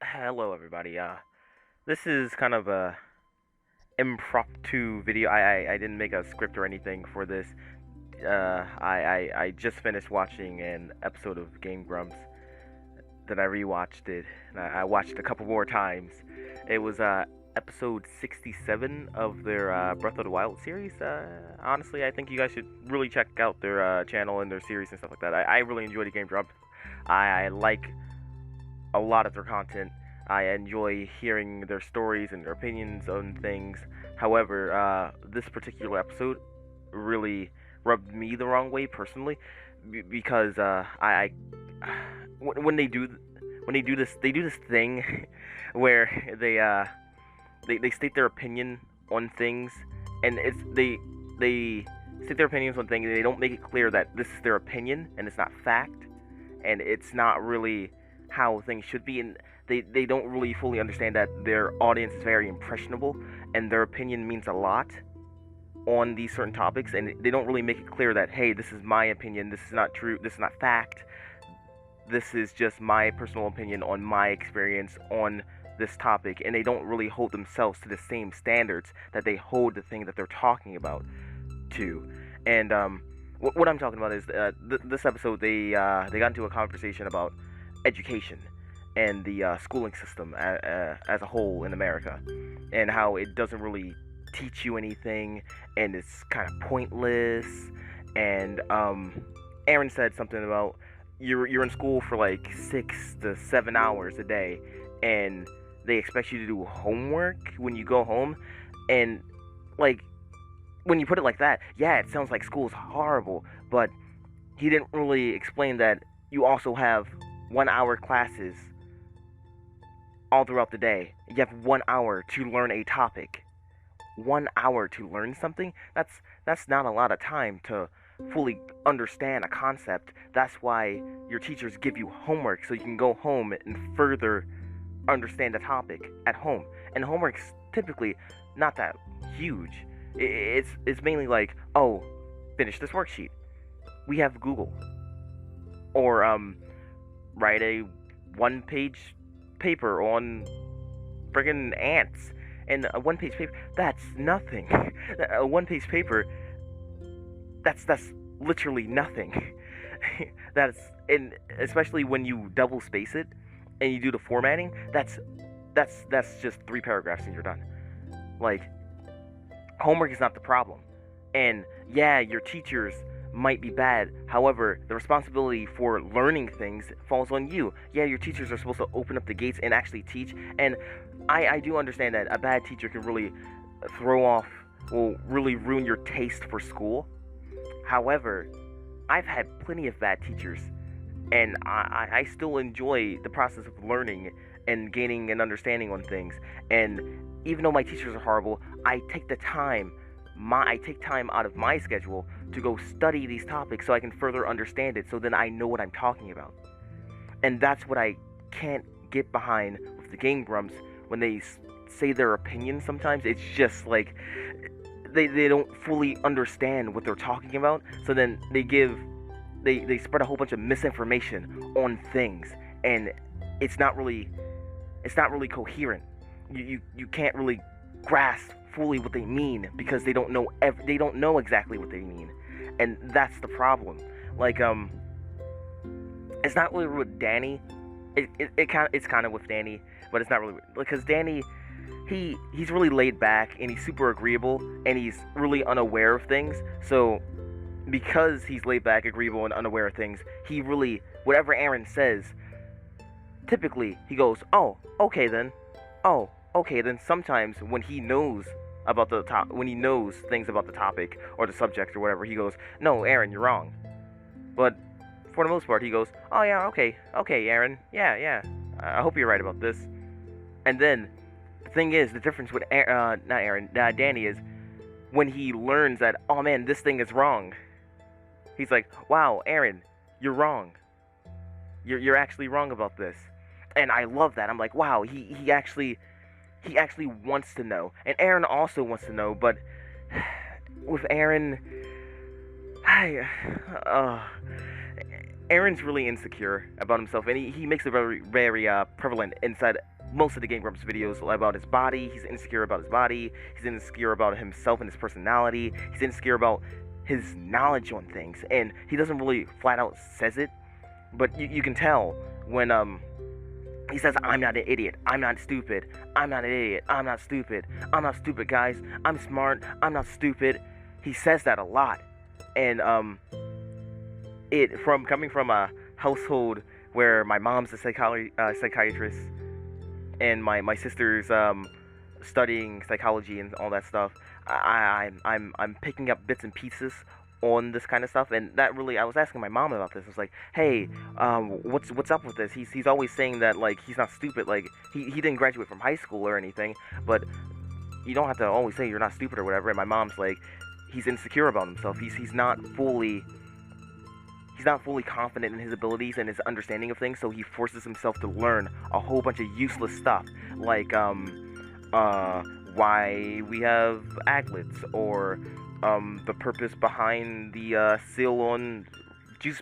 Hello, everybody. This is kind of a impromptu video. I didn't make a script or anything for this. I just finished watching an episode of Game Grumps. Then I rewatched it, and I watched it a couple more times. It was episode 67 of their Breath of the Wild series. Honestly, I think you guys should really check out their channel and their series and stuff like that. I really enjoyed the Game Grumps. I like a lot of their content. I enjoy hearing their stories and their opinions on things. However, this particular episode really rubbed me the wrong way personally, because when they do this, they do this thing where they state their opinion on things, and they state their opinions on things, and they don't make it clear that this is their opinion and it's not fact, and it's not really how things should be, and they don't really fully understand that their audience is very impressionable and their opinion means a lot on these certain topics, and they don't really make it clear that, hey, this is my opinion, this is not true, this is not fact, this is just my personal opinion on my experience on this topic, and they don't really hold themselves to the same standards that they hold the thing that they're talking about to. And what I'm talking about is this episode they got into a conversation about education and the schooling system as a whole in America, and how it doesn't really teach you anything, and it's kind of pointless. And Aaron said something about you're in school for like 6 to 7 hours a day, and they expect you to do homework when you go home, and like when you put it like that, yeah, it sounds like school's horrible, but he didn't really explain that you also have 1 hour classes all throughout the day. You have 1 hour to learn a topic. 1 hour to learn something? That's not a lot of time to fully understand a concept. That's why your teachers give you homework, so you can go home and further understand the topic at home. And homework's typically not that huge. It's mainly like, oh, finish this worksheet. We have Google. Or write a one-page paper on friggin' ants. And a one-page paper, that's nothing. A one-page paper, that's literally nothing. That's, and especially when you double space it and you do the formatting, that's just 3 paragraphs and you're done. Like, homework is not the problem. And yeah, your teachers might be bad. However, the responsibility for learning things falls on you. Yeah, your teachers are supposed to open up the gates and actually teach. And I do understand that a bad teacher can really throw off, will really ruin your taste for school. However, I've had plenty of bad teachers, and I still enjoy the process of learning and gaining an understanding on things. And even though my teachers are horrible, I take time out of my schedule to go study these topics so I can further understand it, so then I know what I'm talking about. And that's what I can't get behind with the Game Grumps when they say their opinion sometimes. It's just like they don't fully understand what they're talking about, so then they spread a whole bunch of misinformation on things, and it's not really coherent. You can't really grasp fully what they mean because they don't know exactly what they mean, and that's the problem. Like it's not really with Danny. It's kind of with Danny, but it's not really, because Danny, he's really laid back and he's super agreeable and he's really unaware of things. So because he's laid back, agreeable, and unaware of things, he really, whatever Aaron says, typically he goes, oh, okay then. Oh, okay then. Sometimes when he knows about when he knows things about the topic or the subject or whatever, he goes, no, Aaron, you're wrong. But for the most part, he goes, oh yeah, okay, Aaron, yeah, I hope you're right about this. And then the thing is, the difference with Danny is when he learns that, oh man, this thing is wrong. He's like, wow, Aaron, you're wrong. You're actually wrong about this. And I love that. I'm like, wow, he actually wants to know. And Aaron also wants to know, but with Aaron, Aaron's really insecure about himself, and he makes it very, very prevalent inside most of the Game Grumps videos about his body. He's insecure about his body. He's insecure about himself and his personality. He's insecure about his knowledge on things, and he doesn't really flat out says it, but you can tell when he says, "I'm not an idiot. I'm not stupid. I'm not an idiot. I'm not stupid. I'm not stupid, guys. I'm smart. I'm not stupid." He says that a lot, and it from coming from a household where my mom's a psychiatrist and my sister's studying psychology and all that stuff. I'm picking up bits and pieces on this kind of stuff, and that really, I was asking my mom about this. I was like, hey, what's up with this? He's always saying that, like, he's not stupid, like he didn't graduate from high school or anything, but you don't have to always say you're not stupid or whatever. And my mom's like, he's insecure about himself. He's not fully confident in his abilities and his understanding of things, so he forces himself to learn a whole bunch of useless stuff, like why we have aglets, or the purpose behind the seal on juice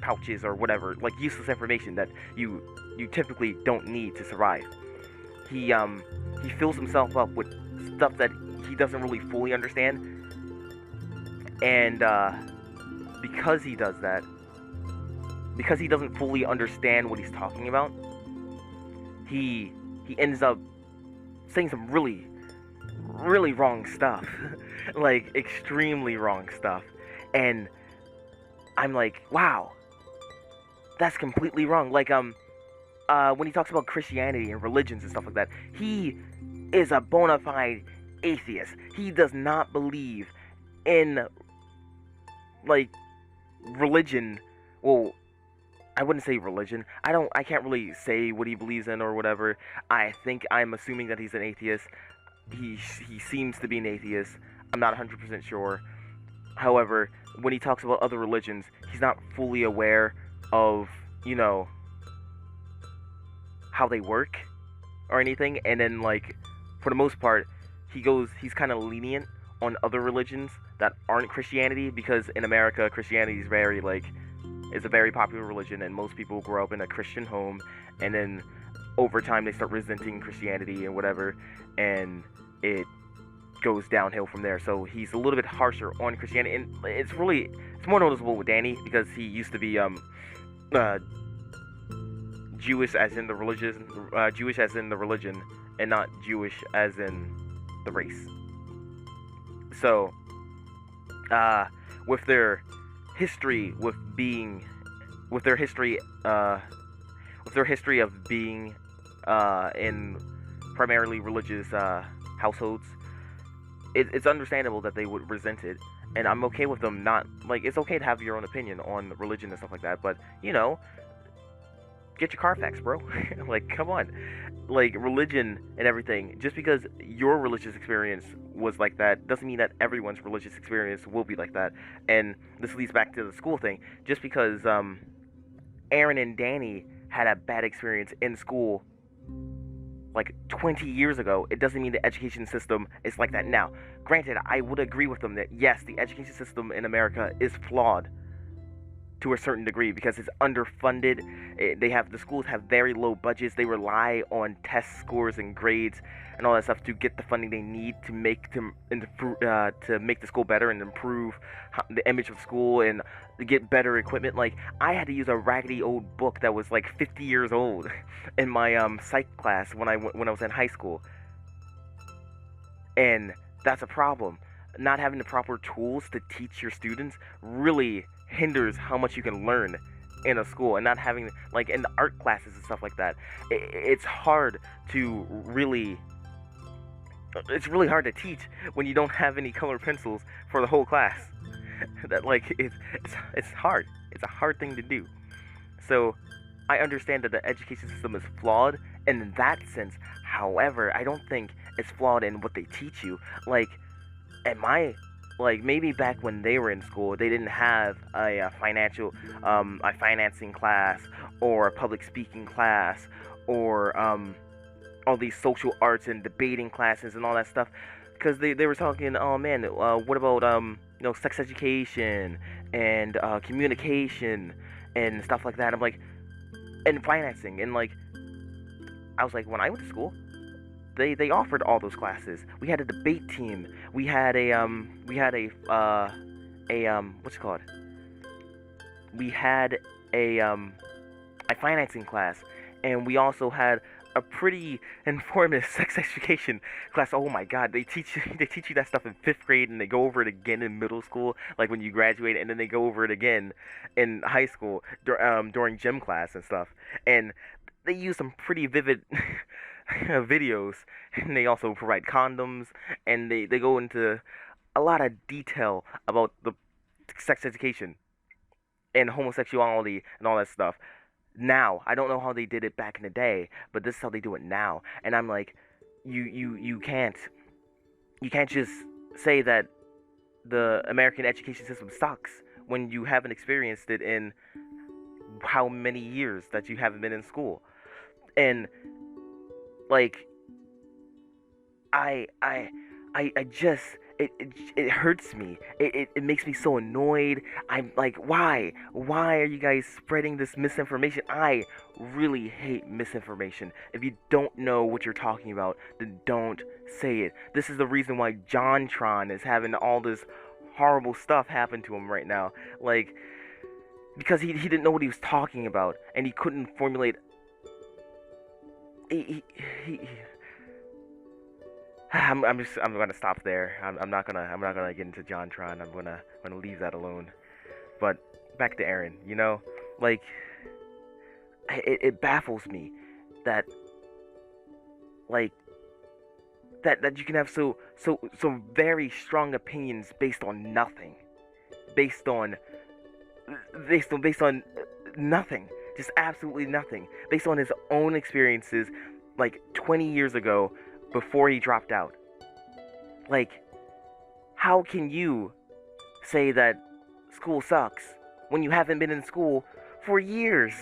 pouches, or whatever, like useless information that you typically don't need to survive. He fills himself up with stuff that he doesn't really fully understand, and because he does that, because he doesn't fully understand what he's talking about, he ends up saying some really, really wrong stuff. Like, extremely wrong stuff. And I'm like, wow, that's completely wrong. Like, when he talks about Christianity and religions and stuff like that, he is a bona fide atheist. He does not believe in, like, religion. Well, I wouldn't say religion. I can't really say what he believes in or whatever. I'm assuming that he's an atheist. He seems to be an atheist. I'm not 100% sure. However, when he talks about other religions, he's not fully aware of, you know, how they work or anything. And then, like, for the most part, he's kind of lenient on other religions that aren't Christianity, because in America, Christianity is very, like, it's a very popular religion, and most people grow up in a Christian home, and then over time they start resenting Christianity and whatever, and it goes downhill from there. So he's a little bit harsher on Christianity, and it's more noticeable with Danny, because he used to be Jewish as in the religion, and not Jewish as in the race. So with their history of being in primarily religious households, it's understandable that they would resent it, and I'm okay with them not, like, it's okay to have your own opinion on religion and stuff like that, but, you know, get your Carfax, bro. Like, come on. Like, religion and everything, just because your religious experience was like that doesn't mean that everyone's religious experience will be like that. And this leads back to the school thing. Just because Aaron and Danny had a bad experience in school like 20 years ago, it doesn't mean the education system is like that now. Granted, I would agree with them that yes, the education system in America is flawed to a certain degree, because it's underfunded. The schools have very low budgets. They rely on test scores and grades and all that stuff to get the funding they need to make the school better and improve the image of school and to get better equipment. Like, I had to use a raggedy old book that was like 50 years old in my psych class when I was in high school, and that's a problem. Not having the proper tools to teach your students really hinders how much you can learn in a school, and not having, like, in the art classes and stuff like that, it's really hard to teach when you don't have any color pencils for the whole class. That, like, it's hard. It's a hard thing to do. So I understand that the education system is flawed in that sense. However, I don't think it's flawed in what they teach you. Like, maybe back when they were in school, they didn't have a financing class, or a public speaking class, or all these social arts and debating classes and all that stuff, because they were talking, oh man, what about sex education and communication and stuff like that. I'm like, and financing, and like, I was like, when I went to school, they offered all those classes. We had a debate team. We had a what's it called? We had a financing class, and we also had a pretty informative sex education class. Oh my God, they teach you that stuff in fifth grade, and they go over it again in middle school, like when you graduate, and then they go over it again in high school during gym class and stuff. And they use some pretty vivid videos, and they also provide condoms, and they go into a lot of detail about the sex education and homosexuality and all that stuff. Now, I don't know how they did it back in the day, but this is how they do it now. And I'm like, you can't just say that the American education system sucks when you haven't experienced it in how many years that you haven't been in school. And like, I just it hurts me. It makes me so annoyed. I'm like, why are you guys spreading this misinformation? I really hate misinformation. If you don't know what you're talking about, then don't say it. This is the reason why JonTron is having all this horrible stuff happen to him right now, like, because he didn't know what he was talking about, and he couldn't formulate. He I'm gonna stop there. I'm not gonna get into JonTron. I'm gonna leave that alone. But back to Aaron. Like, it baffles me that, like, that you can have so very strong opinions based on nothing, based on nothing, just absolutely nothing, based on his own experiences, like 20 years ago, before he dropped out. Like, how can you say that school sucks when you haven't been in school for years?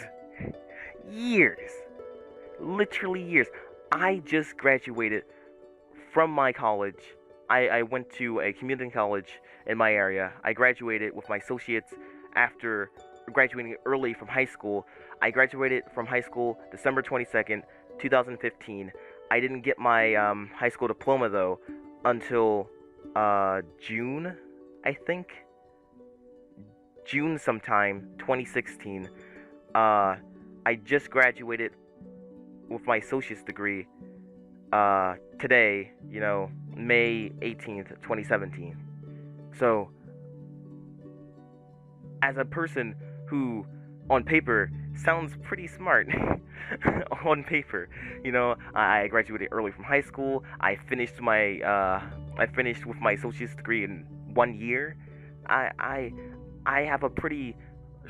Years. Literally years. I just graduated from my college. I went to a community college in my area. I graduated with my associates after graduating early from high school. I graduated from high school December 22nd, 2015. I didn't get my high school diploma, though, until June, I think. June sometime, 2016. I just graduated with my associate's degree today, May 18th, 2017. So, as a person who, on paper, sounds pretty smart, on paper, I graduated early from high school. I finished with my associate's degree in 1 year. I have a pretty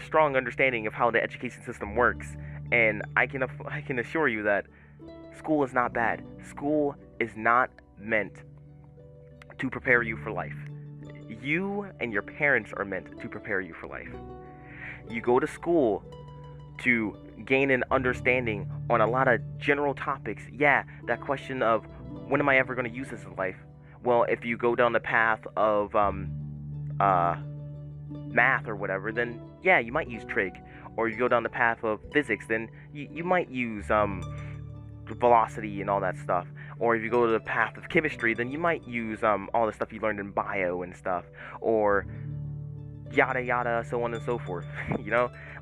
strong understanding of how the education system works, and I can assure you that school is not bad. School is not meant to prepare you for life. You and your parents are meant to prepare you for life. You go to school to gain an understanding on a lot of general topics. Yeah, that question of, when am I ever going to use this in life? Well, if you go down the path of math or whatever, then yeah, you might use trig. Or you go down the path of physics, then you might use velocity and all that stuff. Or if you go to the path of chemistry, then you might use all the stuff you learned in bio and stuff. Or yada yada, so on and so forth.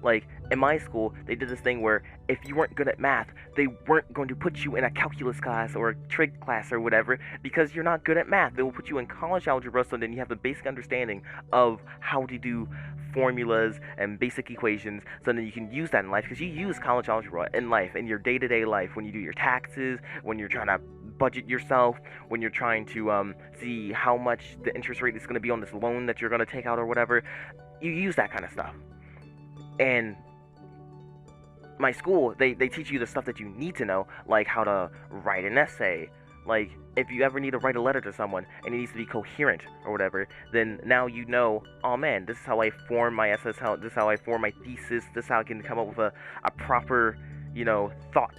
Like, in my school, they did this thing where if you weren't good at math, they weren't going to put you in a calculus class or a trig class or whatever, because you're not good at math. They will put you in college algebra, so then you have the basic understanding of how to do formulas and basic equations, so then you can use that in life, because you use college algebra in life, in your day-to-day life, when you do your taxes, when you're trying to budget yourself, when you're trying to see how much the interest rate is going to be on this loan that you're going to take out or whatever. You use that kind of stuff. And my school, they teach you the stuff that you need to know, like how to write an essay. Like, if you ever need to write a letter to someone and it needs to be coherent or whatever, then now you know, oh man, this is how I form my essays, this is how I form my thesis, this is how I can come up with a proper, thought,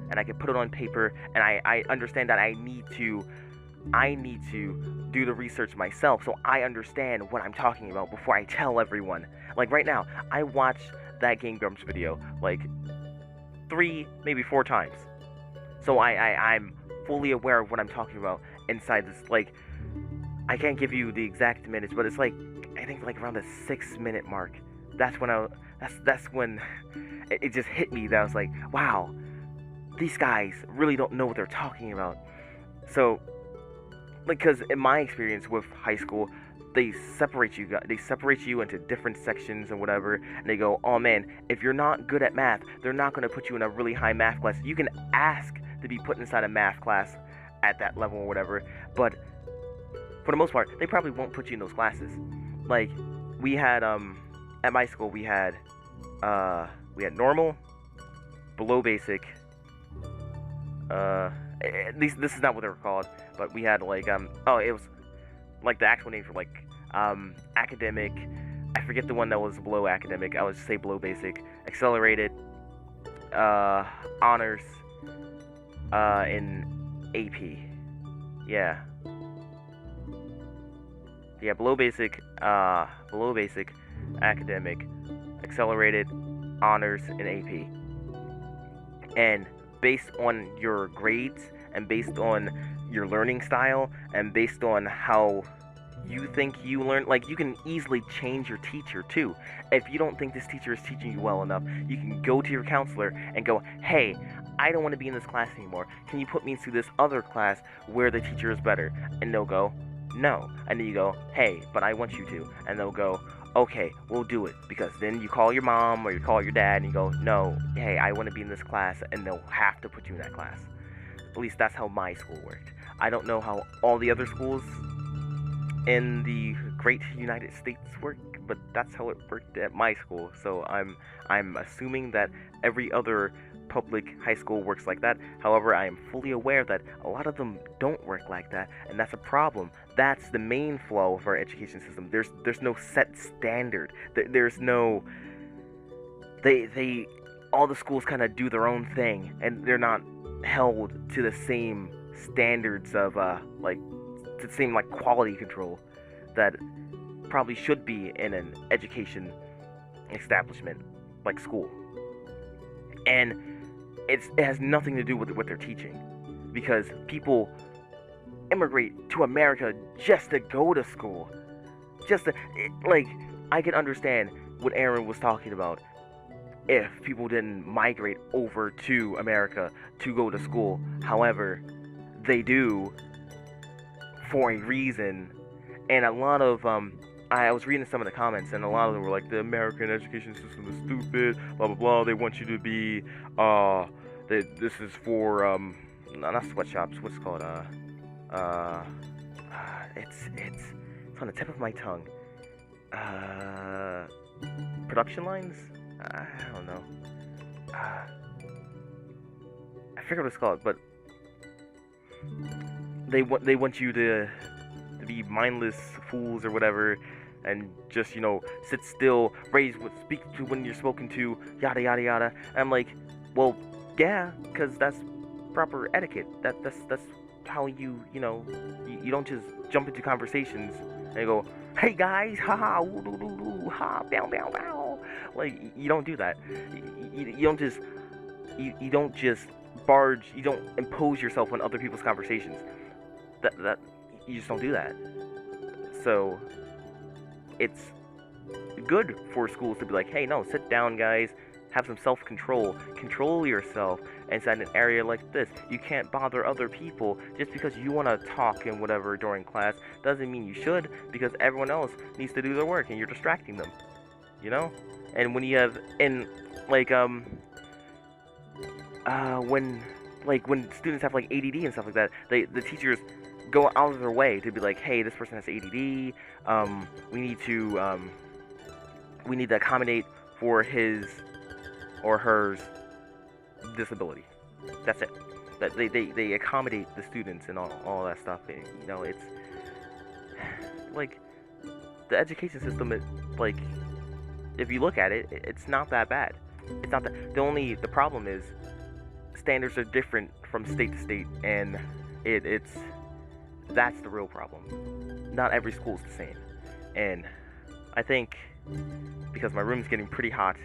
and I can put it on paper, and I understand that I need to do the research myself, so I understand what I'm talking about before I tell everyone. Like right now, I watched that Game Grumps video like 3, maybe 4 times. So I'm fully aware of what I'm talking about inside this. Like, I can't give you the exact minutes, but it's like, I think like around the 6-minute mark. That's when that's when it just hit me that I was like, wow, these guys really don't know what they're talking about. So, like, because in my experience with high school, they separate you into different sections and whatever, and they go, oh man, if you're not good at math, they're not going to put you in a really high math class. You can ask to be put inside a math class at that level or whatever, but for the most part, they probably won't put you in those classes. Like, we had at my school we had normal, below basic, this is not what they were called, but we had like oh, it was like the actual name for like academic. I forget the one that was below academic. I would just say below basic, accelerated, honors, in AP. Yeah, below basic, academic, accelerated, honors, and AP. And based on your grades, and based on your learning style, and based on how you think you learn, like, you can easily change your teacher too. If you don't think this teacher is teaching you well enough, you can go to your counselor and go, hey, I don't want to be in this class anymore. Can you put me into this other class where the teacher is better? And they'll go, no. And then you go, hey, but I want you to. And they'll go, okay, we'll do it. Because then you call your mom or you call your dad and you go, no, hey, I want to be in this class, and they'll have to put you in that class. At least that's how my school worked. I don't know how all the other schools in the great United States work, but that's how it worked at my school. So I'm assuming that every other public high school works like that. However, I am fully aware that a lot of them don't work like that, and that's a problem. That's the main flaw of our education system. There's no set standard. There's no all the schools kind of do their own thing, and they're not held to the same standards of like to the same like quality control that probably should be in an education establishment like school. And it has nothing to do with what they're teaching, because people immigrate to America just to go to school. Like, I can understand what Aaron was talking about if people didn't migrate over to America to go to school. However, they do for a reason. And a lot of I was reading some of the comments, and a lot of them were like, the American education system is stupid, blah blah blah. They want you to be this is for not sweatshops, what's it called, it's on the tip of my tongue, production lines, I don't know, I forget what it's called, but they want you to be mindless fools or whatever, and just, you know, sit still, speak to when you're spoken to, yada yada yada. And I'm like, well, yeah, because that's proper etiquette. That's how you know, you don't just jump into conversations and go, hey guys, haha, woo doo doo doo, ha, bow bow bow. Like, you don't do that. You don't just you don't just barge. You don't impose yourself on other people's conversations. That you just don't do that. So it's good for schools to be like, hey, no, sit down, guys, have some self-control, control yourself inside an area like this. You can't bother other people just because you want to talk and whatever during class. Doesn't mean you should, because everyone else needs to do their work and you're distracting them, you know. And when you have, and like when students have like ADD and stuff like that, the teachers go out of their way to be like, hey, this person has ADD, we need to accommodate for his or her disability. That's it. That they accommodate the students and all that stuff. And, you know, it's like the education system is like, if you look at it, it's not that bad. It's not that. The problem is standards are different from state to state, and that's the real problem. Not every school is the same. And I think because my room's getting pretty hot,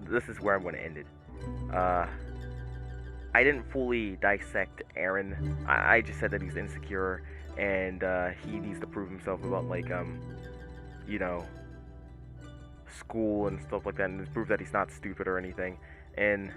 this is where I'm going to end it. I didn't fully dissect Aaron. I just said that he's insecure and he needs to prove himself about like you know, school and stuff like that, and prove that he's not stupid or anything. And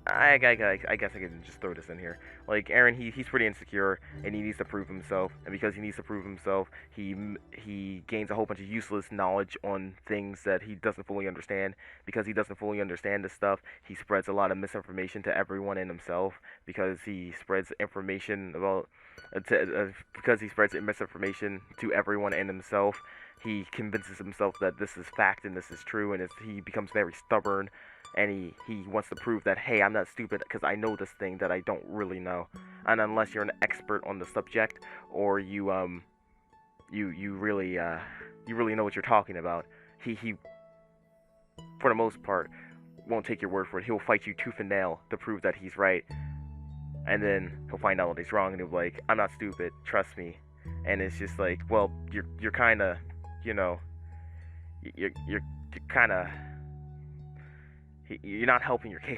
I guess I can just throw this in here. Like Aaron, he's pretty insecure, and he needs to prove himself. And because he needs to prove himself, he gains a whole bunch of useless knowledge on things that he doesn't fully understand. Because he doesn't fully understand this stuff, he spreads a lot of misinformation to everyone and himself. Because he spreads information about because he spreads misinformation to everyone and himself. He convinces himself that this is fact and this is true, and he becomes very stubborn. And he wants to prove that, hey, I'm not stupid because I know this thing that I don't really know. And unless you're an expert on the subject, or you really know what you're talking about, he for the most part won't take your word for it. He'll fight you tooth and nail to prove that he's right, and then he'll find out that he's wrong, and he'll be like, I'm not stupid, trust me. And it's just like, well, you're kind of, you know, you're kind of. You're not helping your case.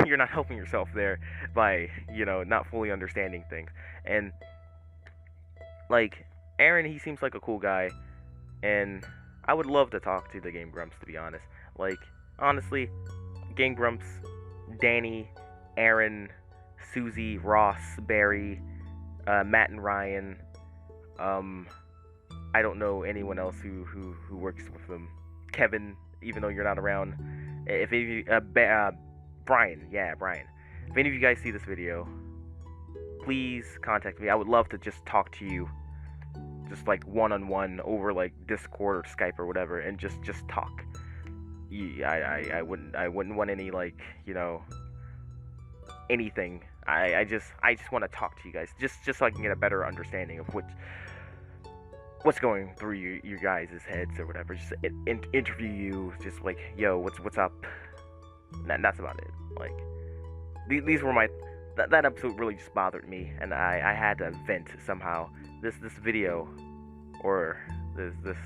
You're not helping yourself there by, you know, not fully understanding things. And like Aaron, he seems like a cool guy, and I would love to talk to the Game Grumps, to be honest. Like honestly, Game Grumps, Danny, Aaron, Susie, Ross, Barry, Matt and Ryan. I don't know anyone else who works with them. Kevin, even though you're not around. If any of you, Brian, Brian. If any of you guys see this video, please contact me. I would love to just talk to you, just like one-on-one over like Discord or Skype or whatever, and just talk. I wouldn't want any like, you know, anything. I just want to talk to you guys, just so I can get a better understanding of what's going through your guys' heads or whatever. Just interview you, just like, yo, what's up? And that's about it. Like, these were my that episode really just bothered me, and I had to vent somehow. This video, or this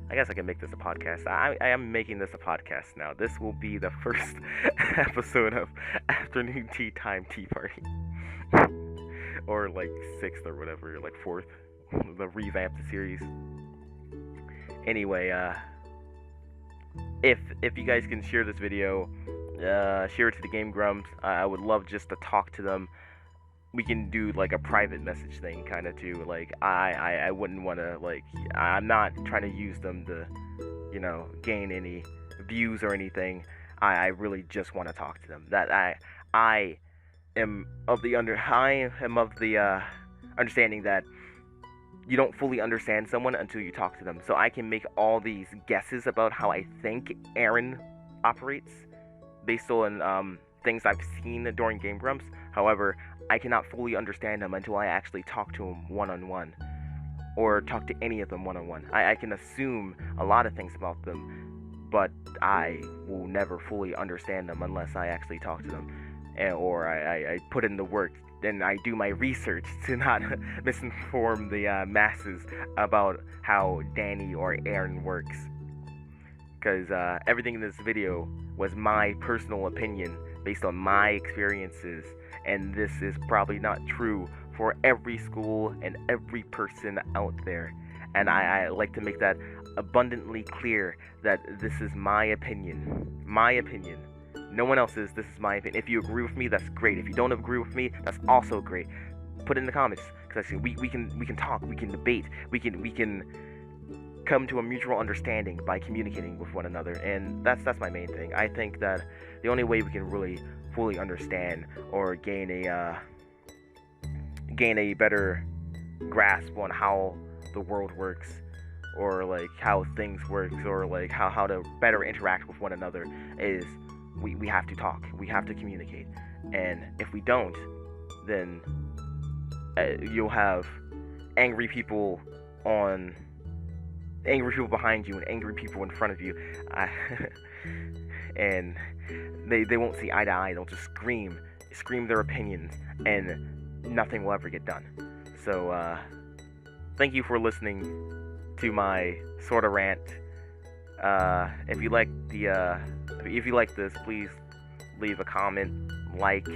I guess I can make this a podcast. I am making this a podcast now. This will be the first episode of Afternoon Tea Time Tea Party, or like 6th or whatever, like 4th. The revamped series. Anyway, if you guys can share this video, share it to the Game Grumps. I would love just to talk to them. We can do like a private message thing, kind of too. Like I wouldn't want to, like, I'm not trying to use them to, you know, gain any views or anything. I really just want to talk to them. That I am of the understanding that you don't fully understand someone until you talk to them. So I can make all these guesses about how I think Aaron operates based on things I've seen during Game Grumps. However, I cannot fully understand him until I actually talk to him one-on-one, or talk to any of them one-on-one. I can assume a lot of things about them, but I will never fully understand them unless I actually talk to them, or I put in the work. Then I do my research to not misinform the masses about how Danny or Aaron works. Because everything in this video was my personal opinion based on my experiences, and this is probably not true for every school and every person out there. And I like to make that abundantly clear that this is my opinion. My opinion. No one else's. This is my opinion. If you agree with me, that's great. If you don't agree with me, that's also great. Put it in the comments, because we can talk, we can debate, we can come to a mutual understanding by communicating with one another, and that's my main thing. I think that the only way we can really fully understand or gain a better grasp on how the world works, or like how things work, or like how to better interact with one another is we have to talk, we have to communicate. And if we don't, then you'll have angry people behind you and angry people in front of you, and they won't see eye to eye. They'll just scream their opinions, and nothing will ever get done. So thank you for listening to my sort of rant. If you like if you like this, please leave a comment, like,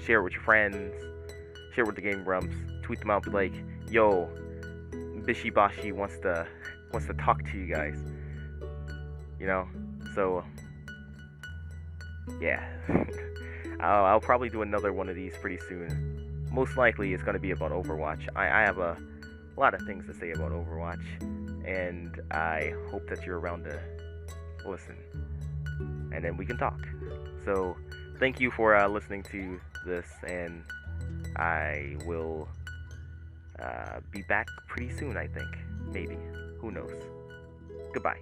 share it with your friends, share it with the Game Grumps, tweet them out, be like, yo, Bishibashi wants to talk to you guys. So yeah. I'll probably do another one of these pretty soon. Most likely it's gonna be about Overwatch. I have a lot of things to say about Overwatch, and I hope that you're around to listen, and then we can talk. So thank you for listening to this, and I will be back pretty soon, I think. Maybe. Who knows? Goodbye.